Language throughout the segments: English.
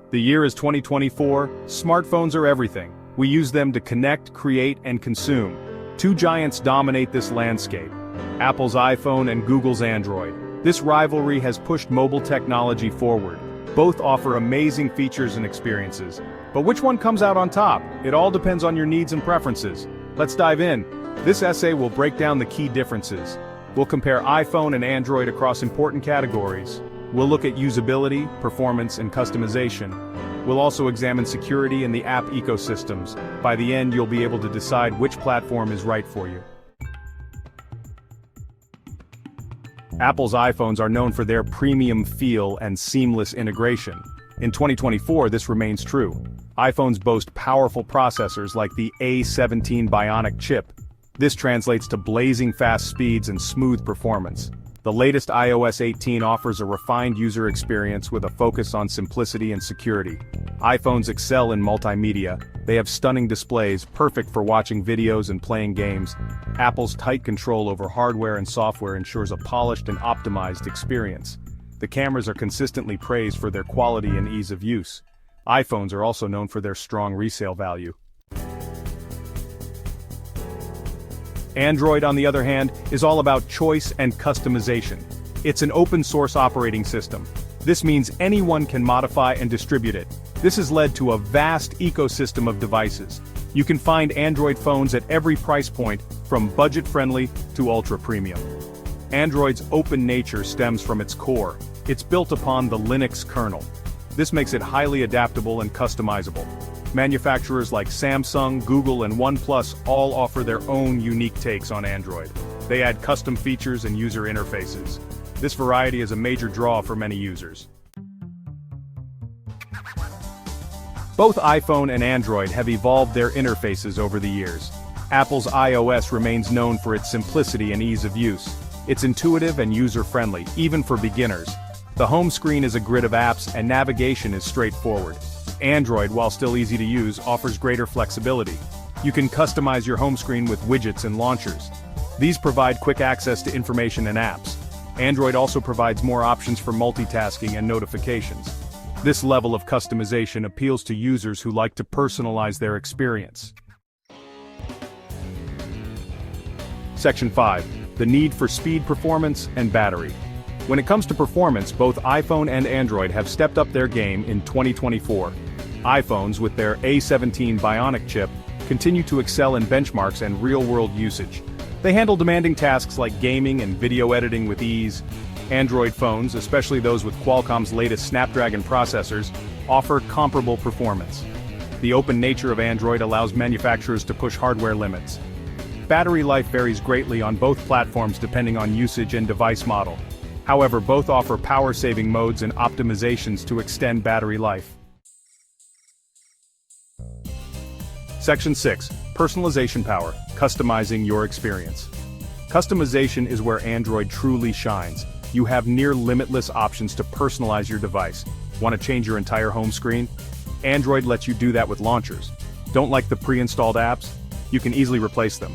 The year is 2024, smartphones are everything. We use them to connect, create, and consume. Two giants dominate this landscape: Apple's iPhone and Google's Android. This rivalry has pushed mobile technology forward. Both offer amazing features and experiences. But which one comes out on top? It all depends on your needs and preferences. Let's dive in. This essay will break down the key differences. We'll compare iPhone and Android across important categories. We'll look at usability, performance, and customization. We'll also examine security and the app ecosystems. By the end, you'll be able to decide which platform is right for you. Apple's iPhones are known for their premium feel and seamless integration. In 2024, this remains true. iPhones boast powerful processors like the A17 Bionic chip. This translates to blazing fast speeds and smooth performance. The latest iOS 18 offers a refined user experience with a focus on simplicity and security. iPhones excel in multimedia. They have stunning displays, perfect for watching videos and playing games. Apple's tight control over hardware and software ensures a polished and optimized experience. The cameras are consistently praised for their quality and ease of use. iPhones are also known for their strong resale value. Android, on the other hand, is all about choice and customization. It's an open-source operating system. This means anyone can modify and distribute it. This has led to a vast ecosystem of devices. You can find Android phones at every price point, from budget-friendly to ultra-premium. Android's open nature stems from its core. It's built upon the Linux kernel. This makes it highly adaptable and customizable. Manufacturers like Samsung, Google, and OnePlus all offer their own unique takes on Android. They add custom features and user interfaces. This variety is a major draw for many users. Both iPhone and Android have evolved their interfaces over the years. Apple's iOS remains known for its simplicity and ease of use. It's intuitive and user-friendly, even for beginners. The home screen is a grid of apps and navigation is straightforward. Android, while still easy to use, offers greater flexibility. You can customize your home screen with widgets and launchers. These provide quick access to information and apps. Android also provides more options for multitasking and notifications. This level of customization appeals to users who like to personalize their experience. Section 5. The need for speed, performance, and battery. When it comes to performance, both iPhone and Android have stepped up their game in 2024. iPhones, with their A17 Bionic chip, continue to excel in benchmarks and real-world usage. They handle demanding tasks like gaming and video editing with ease. Android phones, especially those with Qualcomm's latest Snapdragon processors, offer comparable performance. The open nature of Android allows manufacturers to push hardware limits. Battery life varies greatly on both platforms depending on usage and device model. However, both offer power-saving modes and optimizations to extend battery life. Section 6. Personalization power, customizing your experience. Customization is where Android truly shines. You have near limitless options to personalize your device. Want to change your entire home screen? Android lets you do that with launchers. Don't like the pre-installed apps? You can easily replace them.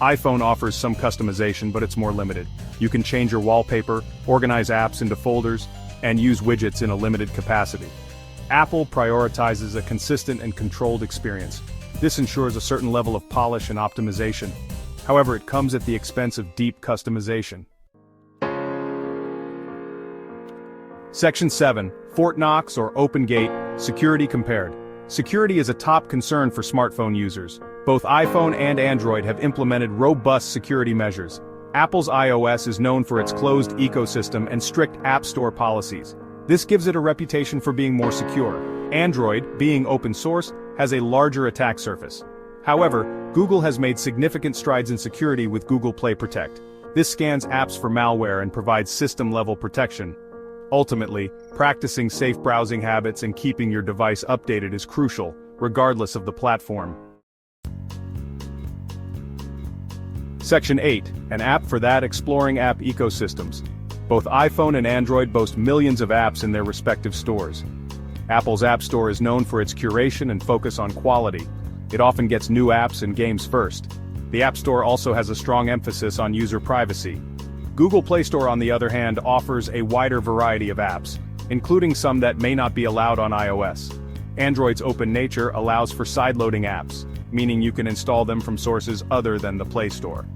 iPhone offers some customization, but it's more limited. You can change your wallpaper, organize apps into folders, and use widgets in a limited capacity. Apple prioritizes a consistent and controlled experience. This ensures a certain level of polish and optimization. However, it comes at the expense of deep customization. Section 7. Fort Knox or Open Gate, security compared. Security is a top concern for smartphone users. Both iPhone and Android have implemented robust security measures. Apple's iOS is known for its closed ecosystem and strict App Store policies. This gives it a reputation for being more secure. Android, being open source, has a larger attack surface. However, Google has made significant strides in security with Google Play Protect. This scans apps for malware and provides system-level protection. Ultimately, practicing safe browsing habits and keeping your device updated is crucial, regardless of the platform. Section 8. An app for that, exploring app ecosystems. Both iPhone and Android boast millions of apps in their respective stores. Apple's App Store is known for its curation and focus on quality. It often gets new apps and games first. The App Store also has a strong emphasis on user privacy. Google Play Store, on the other hand, offers a wider variety of apps. including some that may not be allowed on iOS. Android's open nature allows for sideloading apps, meaning you can install them from sources other than the Play Store.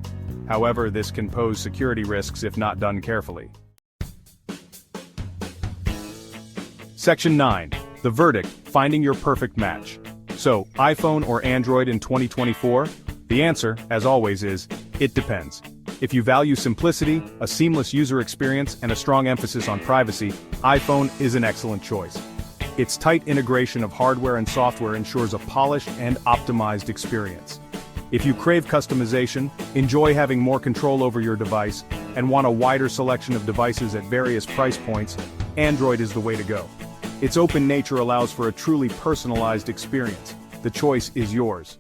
However, this can pose security risks if not done carefully. Section 9. The verdict, finding your perfect match. So, iPhone or Android in 2024? The answer, as always, is, it depends. If you value simplicity, a seamless user experience, and a strong emphasis on privacy, iPhone is an excellent choice. Its tight integration of hardware and software ensures a polished and optimized experience. If you crave customization, enjoy having more control over your device, and want a wider selection of devices at various price points, Android is the way to go. Its open nature allows for a truly personalized experience. The choice is yours.